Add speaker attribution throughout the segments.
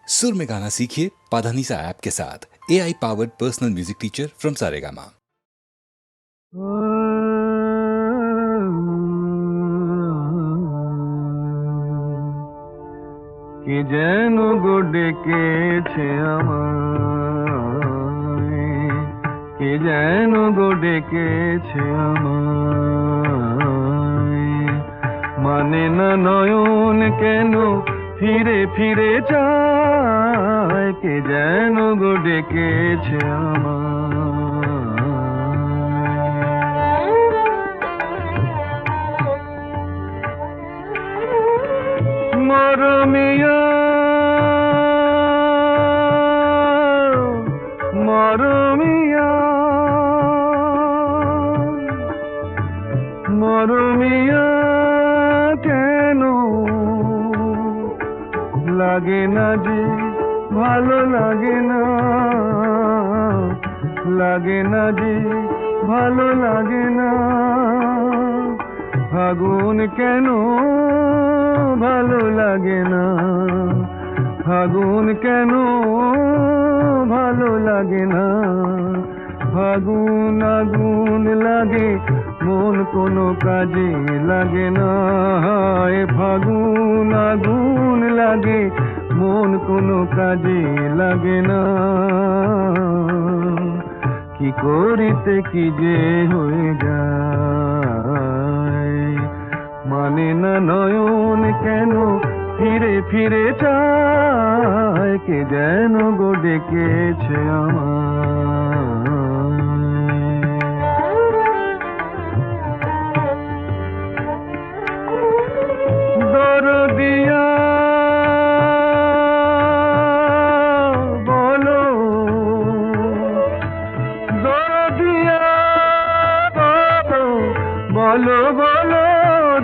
Speaker 1: सुर में गाना सीखिए पाधानीसा ऐप के साथ। AI powered personal music teacher from Saregama.
Speaker 2: কি যেন গো ডেকেছে আমায়, কি যেন গো ডেকেছে আমায়, মানে না নয়ন কেন ফিরে ফিরে চায়, কে যেন গো ডেকেছে আমায়। মরমিয়া মরমিয়া মরমিয়া কেন লাগে না যে ভালো লাগে না, লাগে না যে ভালো লাগে না, ফাগুন কেন ভালো লাগে না, ফাগুন কেন ভালো লাগে না, ফাগুন আগুন লাগে মন কোনো কাজে লাগে না, ফাগুন আগুন লাগে মন কোনো কাজে লাগে না, কি করিতে কি যে হয়ে যায়, মানে না নয়ন কেন ফিরে ফিরে চায়, কে যেন গো ডেকেছে আমায়। দরদিয়া বলো, দরদিয়া বলো, বলো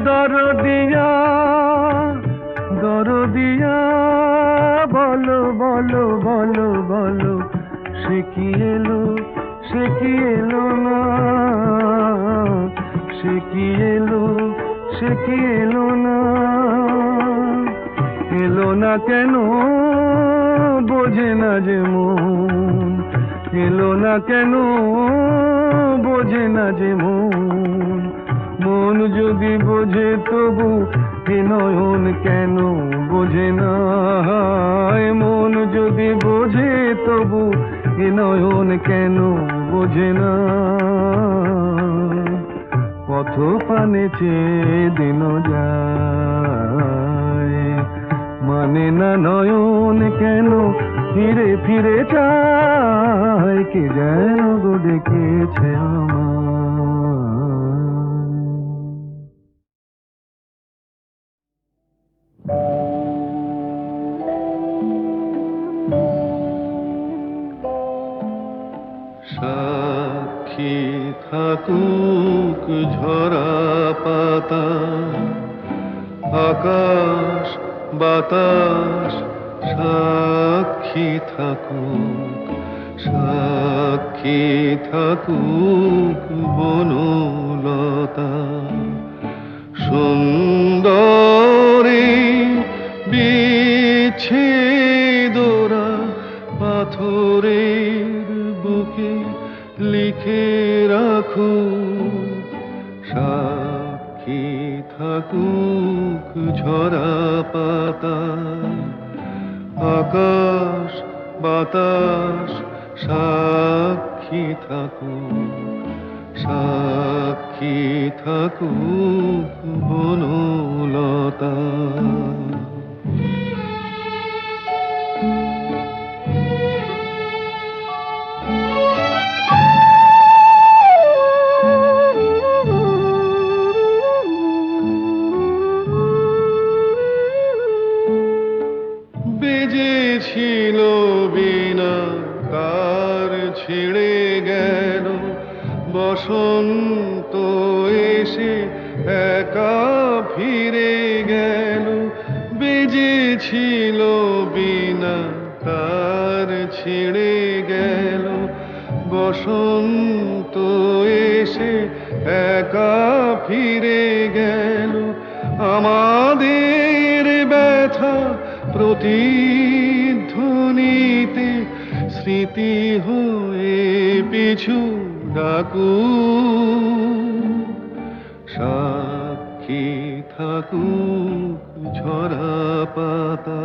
Speaker 2: দরদিয়া, দরদিয়া বলো বলো বলো বলো, সে কি এলো, সে কি এলো না, সে কি এলো, সে কি এলো না, এলো না কেন বোঝে না যে মন, এলো না কেন বোঝে না যে মন, মন যদি বোঝে তবু এ নয়ন কেন বোঝে না, মন যদি বোঝে তবু এ নয়ন কেন বোঝে না, পথ পানে চেয়ে দিন যায়, মানে না নয়ন কেন ফিরে ফিরে চায়, কে যেন গো ডেকেছে আমায়। সাক্ষী থাকুক ঝরা পাতা, আকাশ বাতাস সাক্ষী থাকুক, সাক্ষী থাকুক বনলতা, সুন্দরী বিচ্ছেদরা পাথরের বুকে লিখে রাখো, সাক্ষী থাকুক ঝরা পাতা, আকাশ বাতাস সাক্ষী থাকুক, সাক্ষী থাকুক বনলতা। বেজেছিল বিনা কার ছিঁড়ে গেল, বসন্ত এসে একা ফিরে গেল, বেজেছিল বিনা কার ছিঁড়ে গেল, বসন্ত এসে একা ফিরে গেল, আমাদের ব্যথা প্রতিধ্বনি স্মৃতি হয়ে পিছু ডাকু, সাক্ষী থাকুক ঝরা পাতা।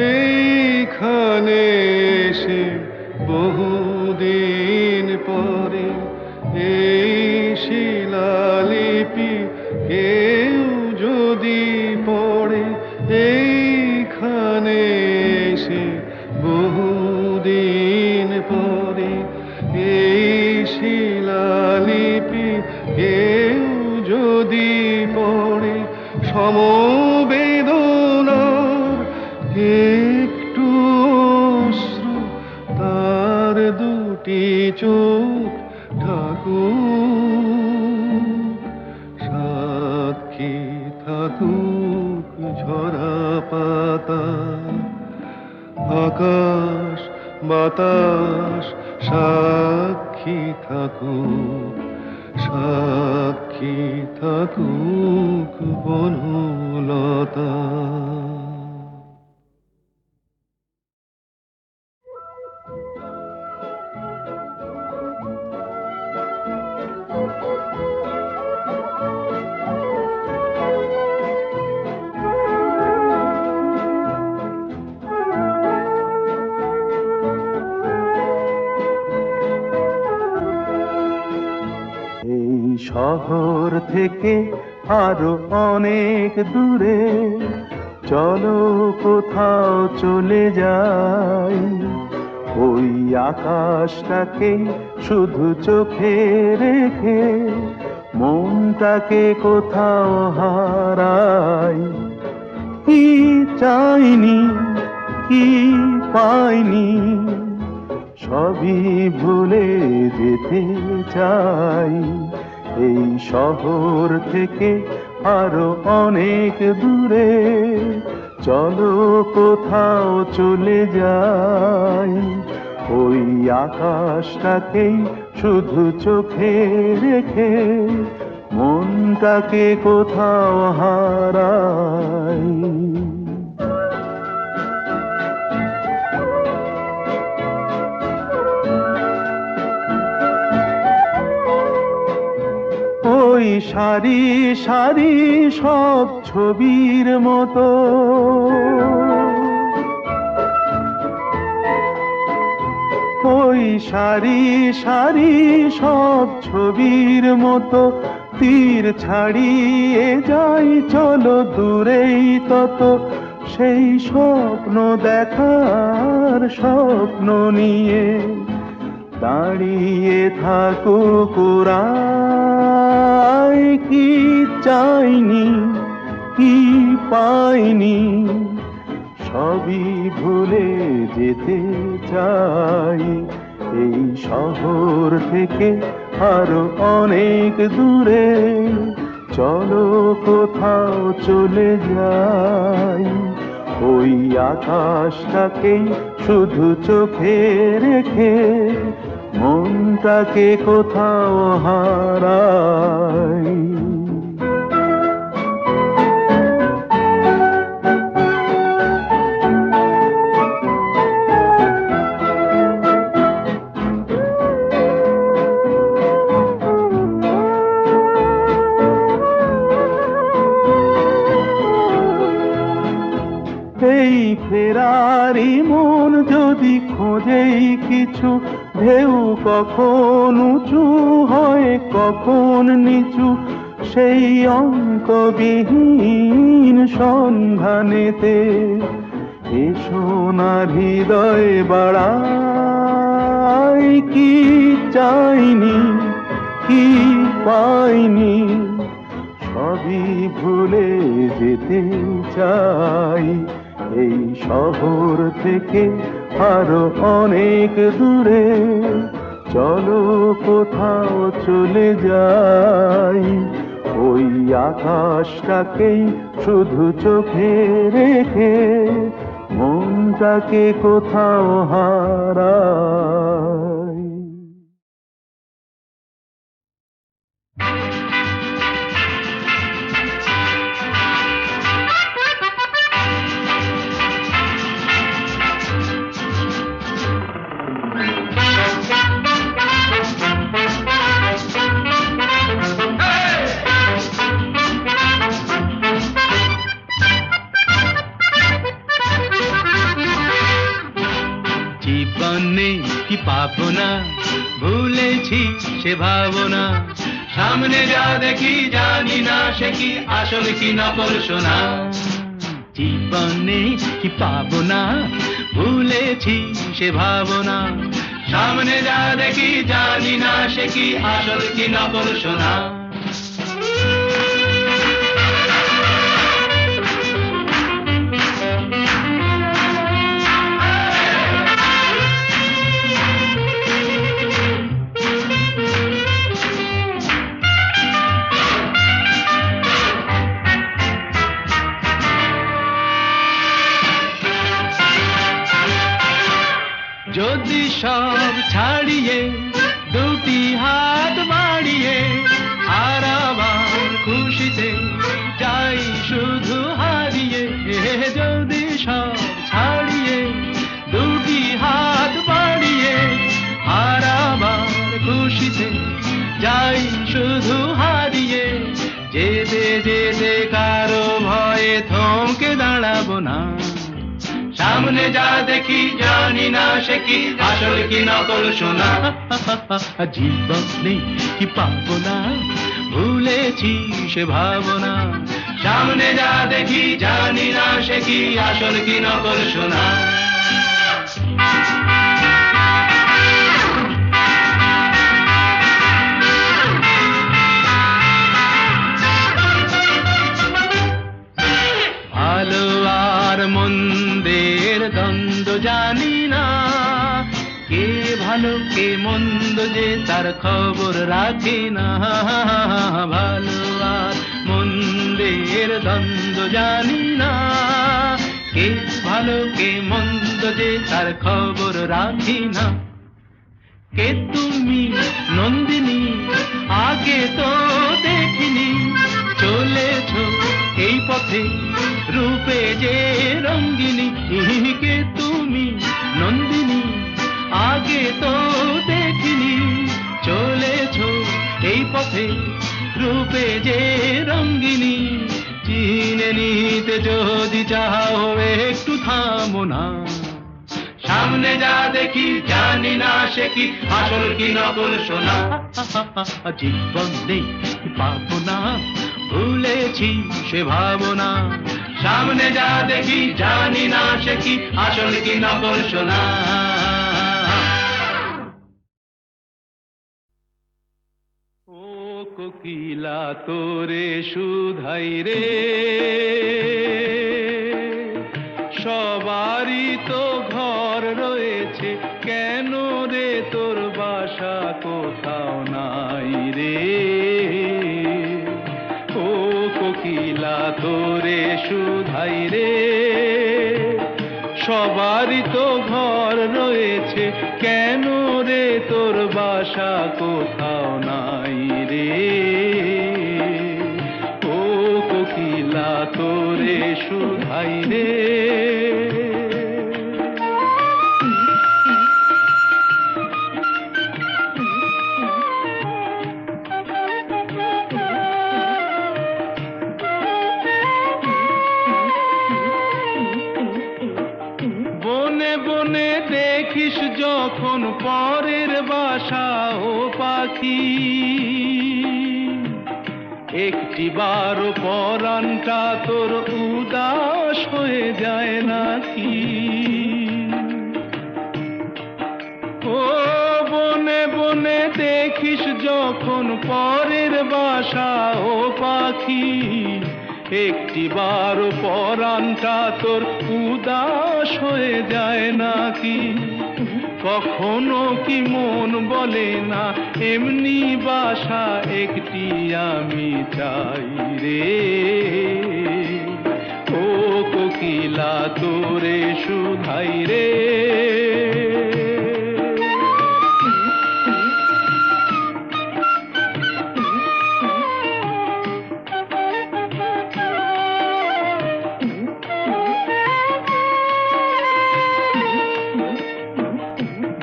Speaker 2: এইখানে এসে বহুদিন পরে এই শিলালিপি কেউ যদি পড়ে, এইখানে এসে বহুদিন পরে এই শিলালিপি কেউ যদি পড়ে, সমবেদনার একটু অশ্রু তার দুটি চোখ ঠাকুর, সাক্ষী থাকুক ঝরা পাতা। আকাশ বাতাস সাক্ষী থাকুক, সাক্ষী থাকুক বনলতা।
Speaker 3: এই শহর থেকে আরো অনেক দূরে চলো কোথাও চলে যাই, ওই আকাশটাকে শুধু চোখে রেখে মনটাকে কোথাও হারাই। কি চাইনি কি পাইনি সবই ভুলে যেতে চাই, এই শহর থেকে আরো অনেক দূরে চলো কোথাও চলে যাই, ওই আকাশটাকেই শুধু চোখে রেখে মনটাকে কোথাও হারাই। ওই সারি সারি সব ছবির মতো ওই সারি সারি সব ছবির মতো তীর ছাড়িয়ে যাই চলো দূরেই তত, সেই স্বপ্ন দেখার স্বপ্ন নিয়ে দাঁড়িয়ে থাকুক ওরাই। কি চাইনি কি পাইনি সবই ভুলে যেতে চাই, এই শহর থেকে আরো অনেক দূরে চলো কোথাও চলে যাই, ওই আকাশটাকেই শুধু চোখে রেখে মনটাকে কোথাও হারাই। এই ফেরারি মন যদি খোঁজেই কিছু, ঢেউ কখন উঁচু হয় কখন নিচু, সেই অঙ্কবিহীন সন্ধানেতে এসো না হৃদয় বাড়াই। কি চাইনি কি পাইনি সবই ভুলে যেতে চাই, এই শহর থেকে আরো অনেক দূরে চলো কোথাও চলে যাই, ওই আকাশটাকেই শুধু চোখে রেখে মনটাকে কোথাও হারাই।
Speaker 4: জীবনে কি পাবো না, ভুলেছি সে ভাবনা। সামনে যা দেখি জানি না সে কি আসল কি নকল সোনা। জীবনে কি পাবো না, ভুলেছি সে ভাবনা। সামনে যা দেখি জানি না সে কি আসল কি নকল সোনা। যদি সব ছাড়িয়ে দুটি হাত বাড়িয়ে আর আবার খুশিতে যাই শুধু হারিয়ে। যদি সব ছাড়িয়ে দুটি হাত বাড়িয়ে আর আবার খুশিতে যাই শুধু হারিয়ে। যেতে যেতে কারো ভয়ে থমকে দাঁড়াবো না। সামনে যা দেখি জানি না সে কি আসল কি নকল সোনা। জীবনে কি পাবো না, ভুলেছি সে ভাবনা। সামনে যা দেখি জানি না সে কি আসল কি নকল সোনা। ভালো আর মন্দের দ্বন্দ্ব জানি না, কে ভালো কে মন্দ যে তার খবর রাখে না। ভালো আর মন্দের দ্বন্দ্ব জানি না, কে ভালো কে মন্দ যে তার খবর রাখি না। কে তুমি নন্দিনী আগে তো দেখিনি, চলেছো এই পথে রূপে যে রঙ্গিনী। কে তুমি নন্দিনী আগে তো দেখিনি, চলেছো এই পথে রূপে যে রঙ্গিনী। চিনে নিতে যদি চাও একটু থামো না। সামনে যা দেখি জানি না সে কি আসল কি নকল সোনা। জীবনে কি পাবো না, ভুলেছি সে ভাবনা। সামনে যা দেখি জানি না সে কি আসল কি নকল সোনা। ও কোকিলা তোরে শুধাই রে, সবারই তো ঘর রয়েছে, কেন রে তোর বাসা কোথাও নাই রে। ও কোকিলা তোরে শুধাই রে, সবারই তো ঘর রয়েছে, কেন রে তোর বাসা কোথাও নাই রে। ও কোকিলা তোরে শুধাই রে। বনে বনে দেখিস যখন পরের বাসা ও পাখি, একটি বার পরাণটা তোর উদাস হয়ে যায় নাকি। ও বনে বনে দেখিস যখন পরের বাসা ও পাখি, একটি বার পরাণটা তোর উদাস হয়ে যায় নাকি। কখনো কি মন বলে না এমনি বাসা একটি আমি চাই রে। ও কোকিলা তোরে শুধাই রে।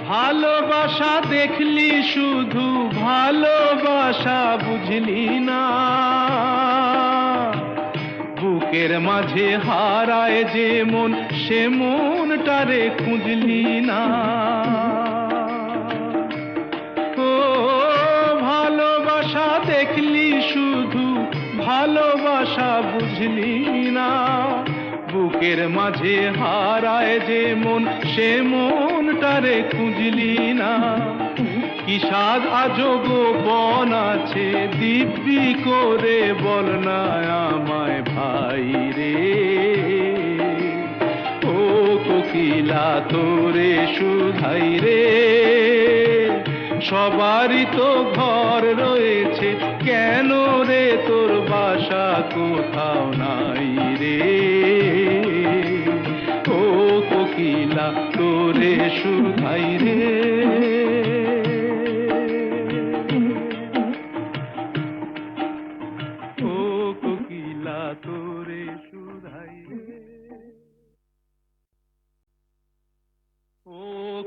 Speaker 4: ভালোবাসা দেখলি শুধু, ভালোবাসা বুঝলি না। বুকের মাঝে হারায় যে মন, সে মন
Speaker 3: মনটারে খুঁজলি না। ও ভালোবাসা দেখলি শুধু, ভালোবাসা বুঝলি না। বুকের মাঝে হারায় যে মন, সে মনটারে খুঁজলি না। কি স্বাদ আজব বন আছে, দিব্যি করে বল না আমায় ভাই রে। ও কোকিলা তোরে শুধাই রে, সবারই তো ঘর রয়েছে, কেন রে তোর বাসা কোথাও নাই রে। ও কোকিলা তোরে শুধাই রে। ও কোকিলা তোরে শুধাই রে। ও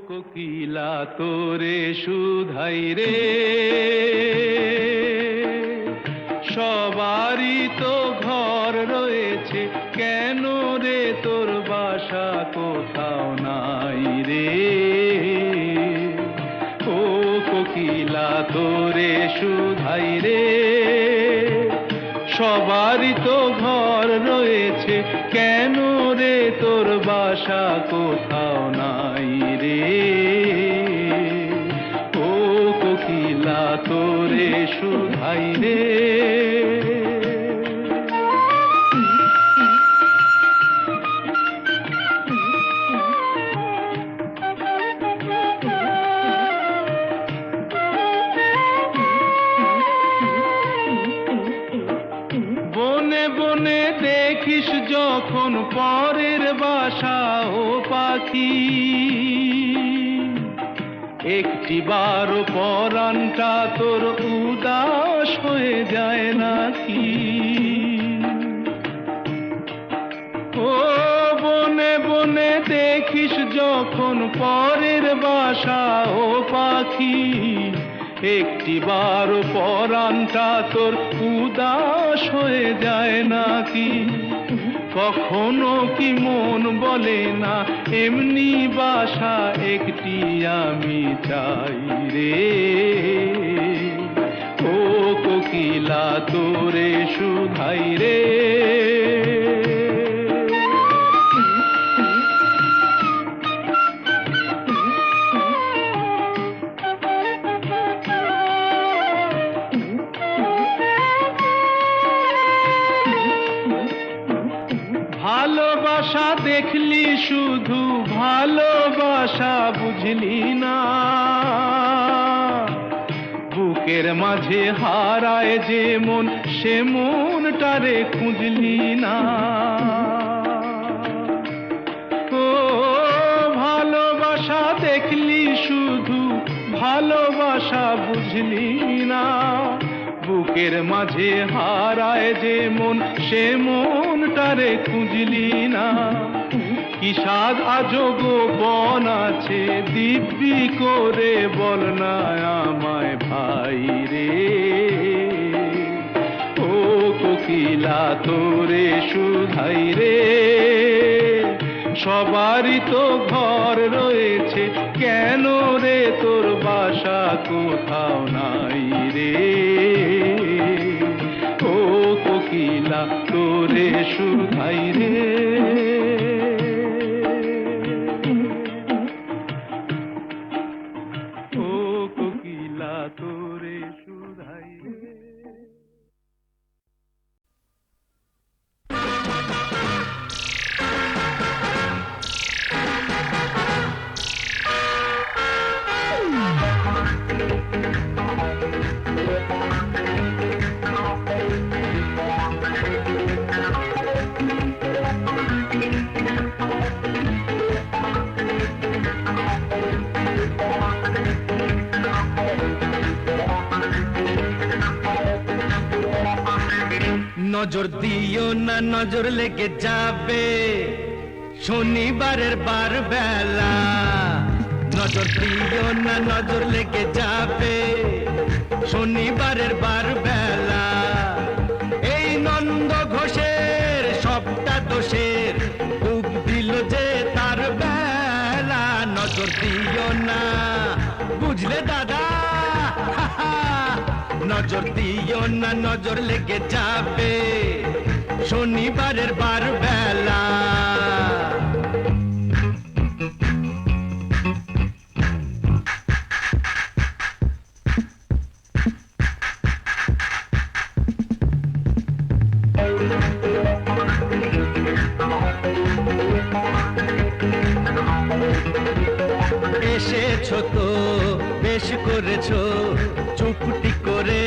Speaker 3: কোকিলা তোরে শুধাই রে, সবারই তো ঘর রয়েছে, কেন রে তোর বাসা কোথাও নাই রে। ও কোকিলা তোরে শুধাই রে, সবারই তো ঘর রয়েছে, কেন রে তোর বাসা কোথাও নাই রে। ও কোকিলা তোরে শুধাই রে। বনে বনে দেখিস যখন পরের বাসা ও পাখি, একটি বার পরাণটা তোর উদাস হয়ে যায় নাকি। ও বনে বনে দেখিস যখন পরের বাসা ও পাখি, একটি বার পরাণটা তোর উদাস হয়ে যায় নাকি। কখনো কি মন বলে না এমনি বাসা একটি আমি চাই রে। ও কোকিলা তোরে শুধাই রে। ভালোবাসা দেখলি শুধু, ভালোবাসা বুঝলি না। বুকের মাঝে হারায় যে মন, সে মনটারে খুঁজলি না। ও ভালোবাসা দেখলি শুধু, ভালোবাসা বুঝলি না। বুকের মাঝে হারায় যে মন, সে মনটারে খুঁজলি না। কি স্বাদ আজব বন আছে, দিব্যি করে বল না আমায় ভাই রে। ও কোকিলা তোরে শুধাই রে, সবারই তো ঘর রয়েছে, কেন রে তোর বাসা কোথাও নাই রে। ও কোকিলা তোরে শুধাই রে। ও কোকিলা তোরে শুধাই রে।
Speaker 2: নজর দিও না, নজর লেগে যাবে শনিবারের বার বেলা। নজর দিও না, নজর লেগে যাবে শনিবারের বার বেলা। এই নন্দ ঘোষের সবটা দোষের, বুক দিল যে তার বেলা।
Speaker 4: দিও না বুঝলে দাদা নজর দিও না নজর লেগে যাবে শনিবারের বার বেলা এসেছো তো বেশ করেছো চুপটি করে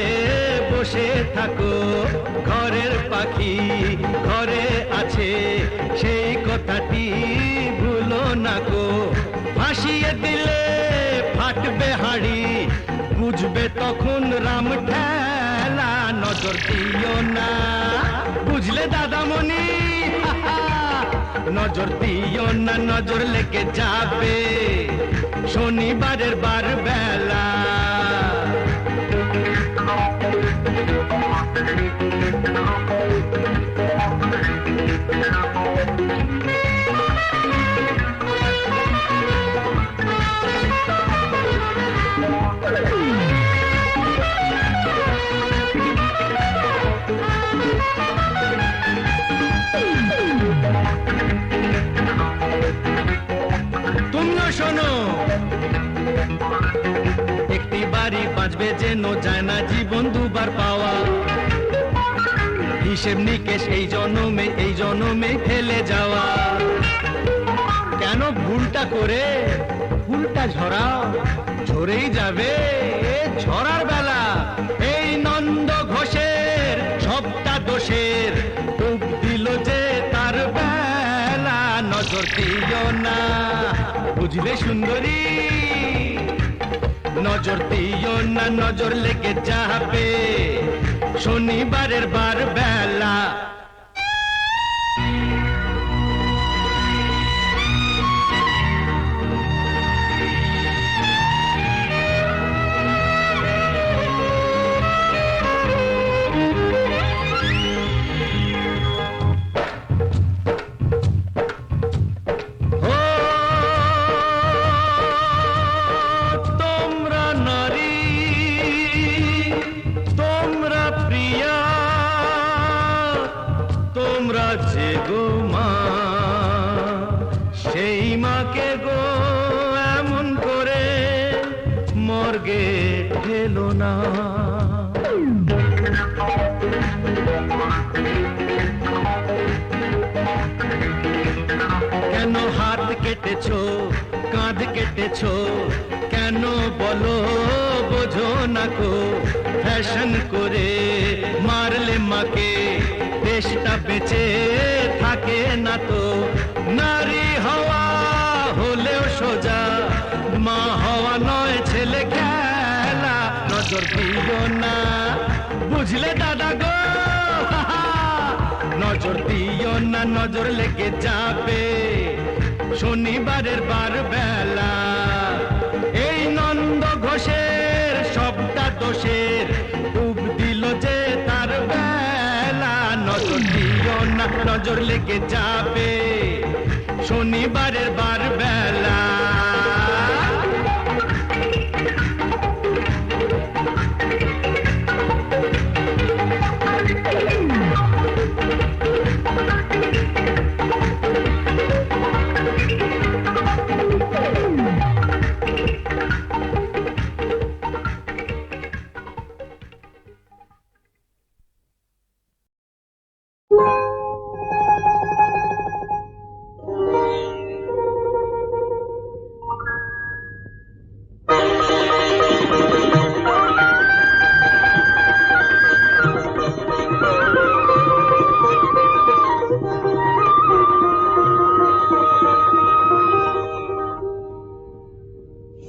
Speaker 4: বসে থাকো ঘরের পাখি ঘরে আছে সেই কথাটি ভুলো না গো ভাসিয়ে দিলে ফাটবে হাড়ি বুঝবে তখন রাম ঠেলা নজর দিও না বুঝলে দাদামণি নজর দিও না নজর লেগে যাবে শনিবারের বার বেলা তুমিও শোনো একটি বাড়ি বাঁচবে যেন যায় না জীবন দুবার পাওয়া হিসেব নিকেশ এই জনমে ফেলে যাওয়া কেন ভুলটা করে ফুলটা ঝরাও ঝরেই যাবে ঝরার বেলা এই নন্দ ঘোষের সবটা দোষের ডুব দিল যে তার বেলা নজর দিও না বুঝলে সুন্দরী নজর দিও না নজর লেগে যাবে শনিবারের বার বেলা যে গো মা সেই মাকে গো এমন করে মর্গে ঠেলো না কেন হাত কেটেছো কাঁধ কেটেছো কেন বলো বোঝো না কো ফ্যাশন করে মারলে মাকে দেশটা বেঁচে থাকে না তো নারী হওয়া হলেও সোজা মা হওয়া নয় ছেলে খেলা নজর দিও না বুঝলে দাদা গো নজর দিও না নজর লেগে যাবে শনিবারের বার বেলা এই নন্দ ঘোষের সবটা দোষের ডুব দিল যে তার বেলা নজর দিও না নজর লেগে যাবে শনিবারের বার বেলা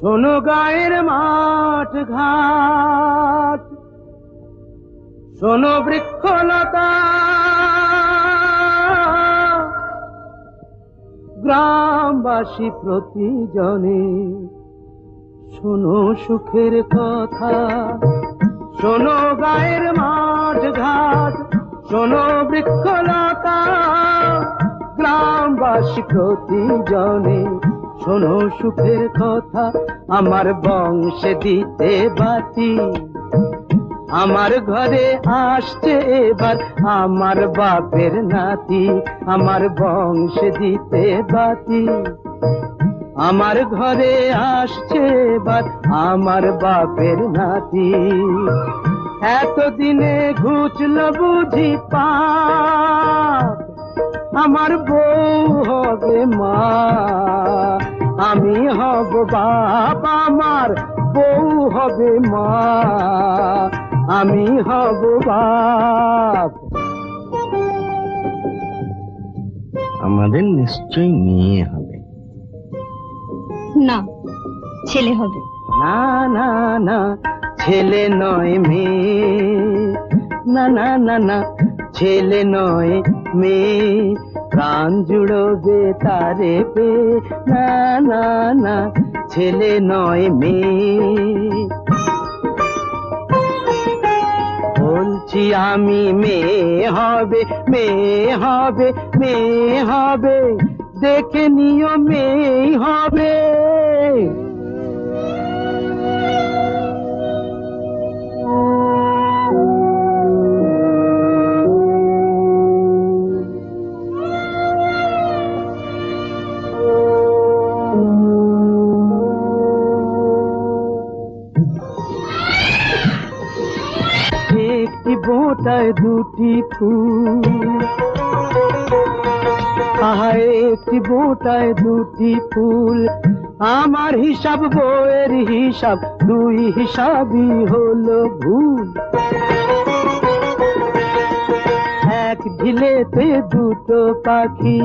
Speaker 2: শোনো গায়ের মাঠ ঘাট শোনো বৃক্ষলতা গ্রামবাসী প্রতিজনে শোনো সুখের কথা শোনো গায়ের মাঠ ঘাট শোনো বৃক্ষলতা গ্রামবাসী প্রতিজনে শোনো সুখের কথা, আমার বংশে দিতে বাতি। আমার ঘরে আসছে এবার আমার বাপের নাতি, আমার বংশে দিতে বাতি। আমার ঘরে আসছে এবার আমার বাপের নাতি। এতদিনে ঘুচল বুঝি পাপ, আমার বউ হবে মা, আমি হব বাপ, আমার বউ হবে মা, আমি হব বাপ। আমাদের নিশ্চয়ই মেয়ে হবে।
Speaker 5: না, ছেলে হবে।
Speaker 2: না না না, ছেলে নয় মেয়ে, না না না না, ছেলে নয় মেয়ে, প্রাণ জুড়বে তারে পে, না না না, ছেলে নয় মেয়ে। বলছি আমি মেয়ে হবে, মেয়ে হবে, মেয়ে হবে, দেখে নিও মেয়ে হবে। একটি বোঁটায় দুটি ফুল, আহা একটি বোঁটায় দুটি ফুল, আমার হিসাব বইয়ের হিসাব, দুই হিসাবই হলো ভুল। এক ঢিলেতে দুটো পাখি,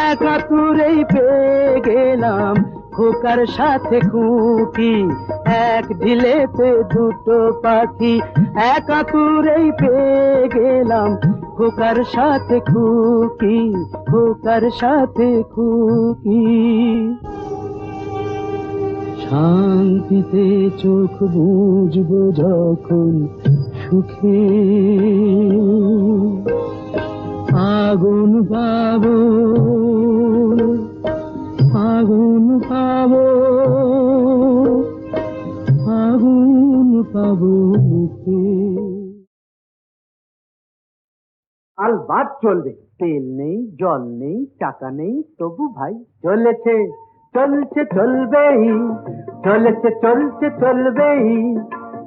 Speaker 2: এক আতুরেই পেয়ে গেলাম খোকার সাথে খুকি। এক ঢিলেতে দুটো পাখি, এক আতুরেই পেয়ে গেলাম খোকার সাথে খুকি, খোকার সাথে খুকি। শান্তিতে চোখ বুঝবো যখন সুখে, আগুন পাবো, আগুন পাবো, আগুন পাবো মুখে। আলবাত চলবে, তেল নেই, জল নেই, টাকা নেই, তবু ভাই চলেছে, চলছে চলবেই, চলেছে চলছে চলবেই।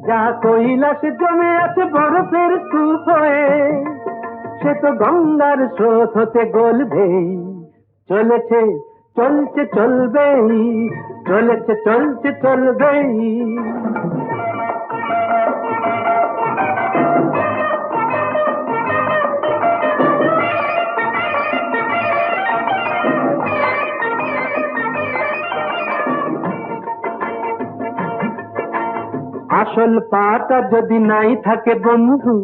Speaker 2: যা কৈলাসে জমে আছে বরফের স্তূপ হয়ে, সে তো গঙ্গার স্রোত হতে গলবেই। চলেছে চলছে চলবেই, চলেছে চলছে চলবেই। আসল পাটা যদি নাই থাকে বন্ধু,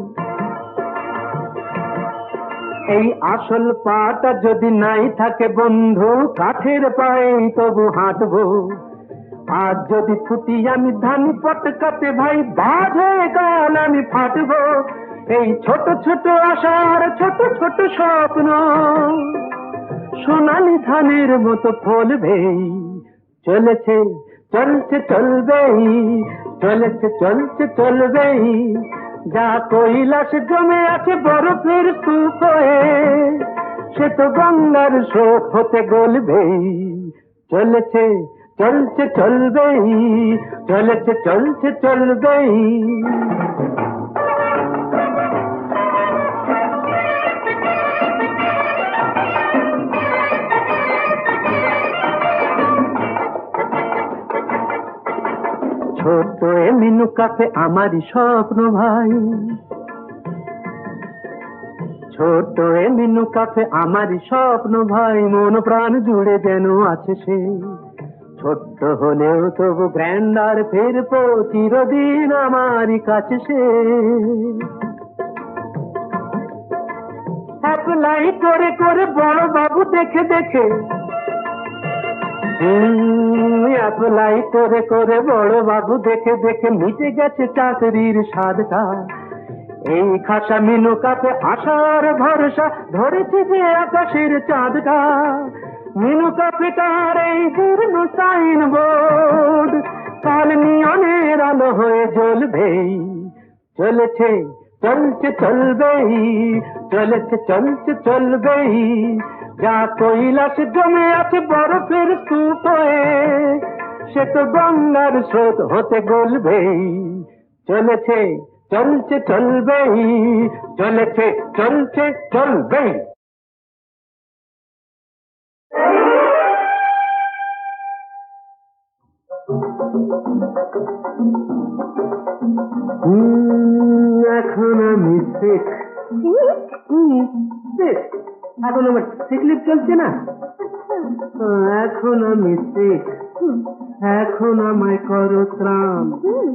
Speaker 2: এই আসল পাটা যদি নাই থাকে বন্ধু, কাঠের পায়ে তবু হাঁটবো। আজ যদি ছুটি আমি ধান পটকাতে ভাই, বাজ হয়ে কাল আমি ফাটবো। এই ছোট ছোট আশার ছোট ছোট স্বপ্ন সোনালি ধানের মতো ফলবেই। চলেছে চলছে চলবেই, চলেছে চলছে চলবেই। যা কৈলাস জমে আছে বরফের স্তূপ হয়ে, সে তো গঙ্গার স্রোত হতে গলবেই। চলেছে চলছে চলবেই, চলেছে চলছে চলবেই। ছোট এ মিনু কাফে আমারই স্বপ্ন ভাই, ছোট এ মিনু কাফে আমারই স্বপ্ন ভাই। মন প্রাণ জুড়ে যেন আছে সে, ছোট্ট হলেও তবু গ্র্যান্ডার ফিরবো চিরদিন আমারই কাছে সে। অ্যাপ্লাই করে করে বড় বাবু দেখে দেখে, অ্যাপ্লাই করে করে বড় বাবু দেখে দেখে মিটে গেছে চাকরির স্বাদটা। এই খাসা মিনুকাতে আশার ভরসা ধরেছে যে আকাশের চাঁদটা। মিনুকাতে কার এই জীর্ণ সাইন বোর্ড কাল নিয়নের আলো হয়ে জ্বলবে। চলেছে চলছে চলবেই, চলেছে চলছে চলবেই, যা কৈলাস জমে আছে বরফের স্তূপ হয়ে, সে তো গঙ্গার স্রোত হতে গলবেই। চলেছে চলছে চলবেই, চলেছে চলছে চলবেই। এখন আমি শেখ, এখন আমার সিকলিপ চলছে না। এখন আমি শেখ, এখন আমায় করো ত্রাণ,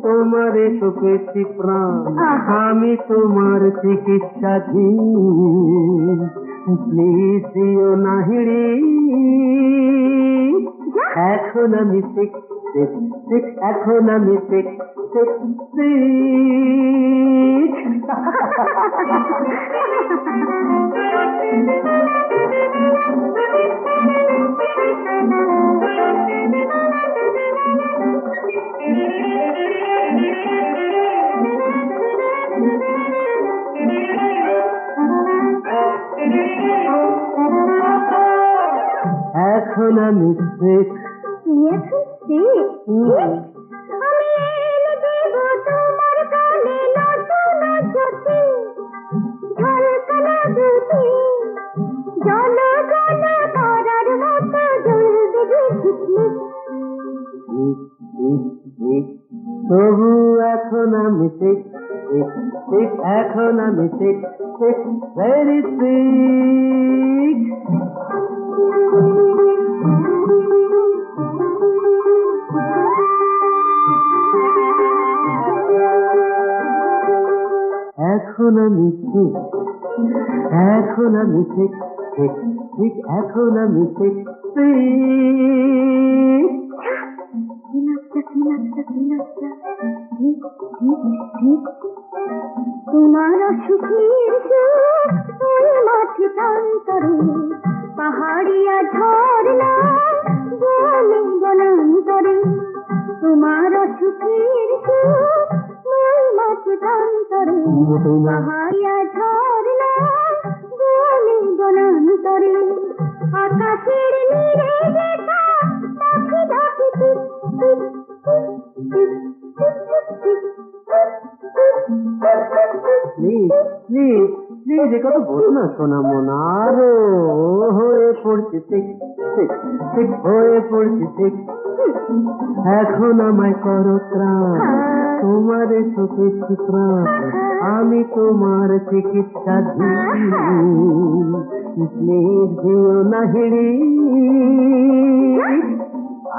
Speaker 2: তোমার এসো পেয়েছি প্রাণ, আমি তোমার চিকিৎসাধীন, প্লিজ দিও না হিড়ি। এখন আমি শেখ, এখন আমি শেখ, এখন আমি শেখ। তবু এখন আমি শেখ, এখন আমি শেখ, ভেরি সিক। এখন আমি শেখ, এখন আমি শেখ, এখন আমি শেখ।
Speaker 5: তোমার সুখের মাঠে প্রান্তরে পাহাড়িয়া ঝরনা বনে বনান্তরে, তোমার সুখের মাঠে প্রান্তরে পাহাড়িয়া ঝরনা বনে বনান্তরে, আকাশের নীরে দেখা পাখি ডাকে টিপ টিপ টিপ টিপ টিপ টিপ।
Speaker 2: প্লিজ এ কথা বলো না সোনা মনা। আরো হয়ে পড়ছে ঠিক ঠিক হয়ে পড়ছে ঠিক। এখন আমায় করো ত্রাণ, তোমার সুখে প্রাণ, আমি তোমার চিকিৎসাধীন, প্লিজ দিও না হিড়ি।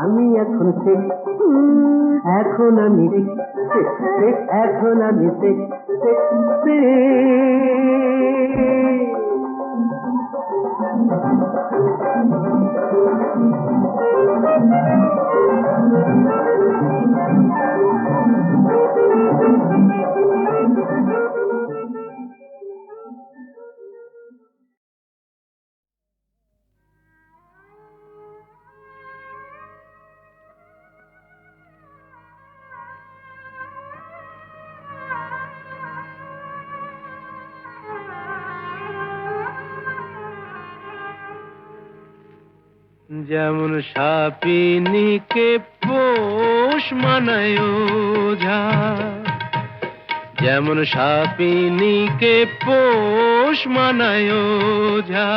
Speaker 2: আমি এখন ঠিক, এখন আমি ঠিক, এখন আমি ঠিক।
Speaker 4: যেমন সাপিনীকে পোষ মানায় ওঝা, যেমন সাপিনীকে পোষ মানায় ওঝা,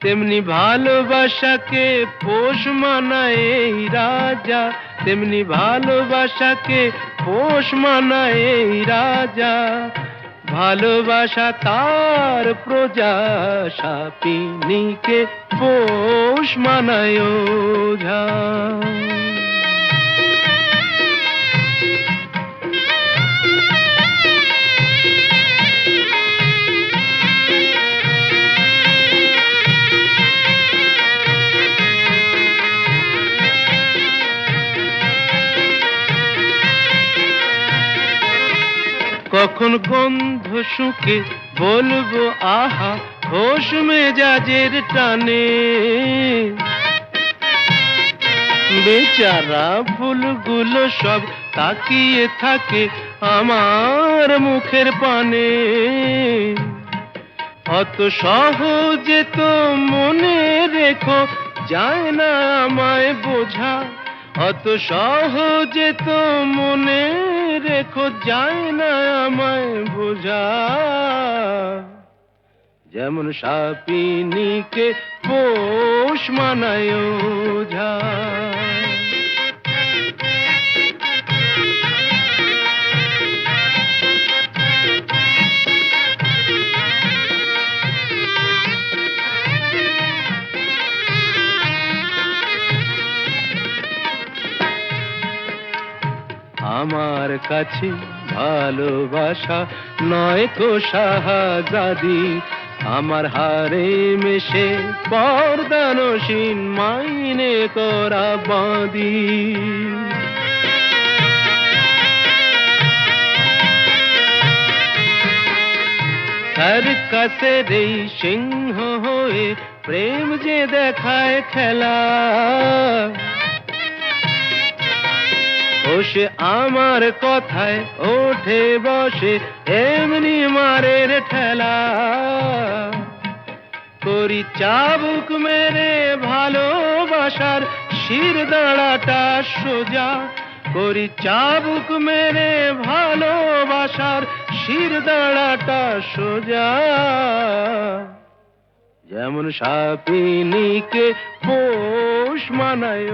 Speaker 4: তেমনি ভালোবাসাকে পোষ মানায় এই রাজা, তেমনি ভালোবাসাকে পোষ মানায় এই রাজা। ভালোবাসা তার প্রজা, সাপিনীকে পোষ মানায় ওঝা। যখন গন্ধ শুকে বলবো আহা খোশ মেজাজের টানে, বেচারা ফুলগুলো সব তাকিয়ে থাকে আমার মুখের পানে। অত সহজে তো মনে রেখো যায় না আমায় বোঝা, অত সহজে তো মনে রেখো যায় না আমায় বোঝা। যেমন সাপিনীকে পোষ মানায় ওঝা। আমার কাছে ভালোবাসা নয় তো শাহজাদি, আমার হারে মেশে পর্দানসীন মাইনে করা বাঁধি। সার্কাসের এই সিংহ হয়ে প্রেম যে দেখায় খেলা, ও সে আমার কথায় ওঠে বসে এমনি মারের ঠেলা। করি চাবুক মেরে ভালোবাসার শির দাঁড়াটা সোজা, করি চাবুক মেরে ভালোবাসার শির দাঁড়াটা সোজা। যেমন সাপিনীকে পোষ মানায়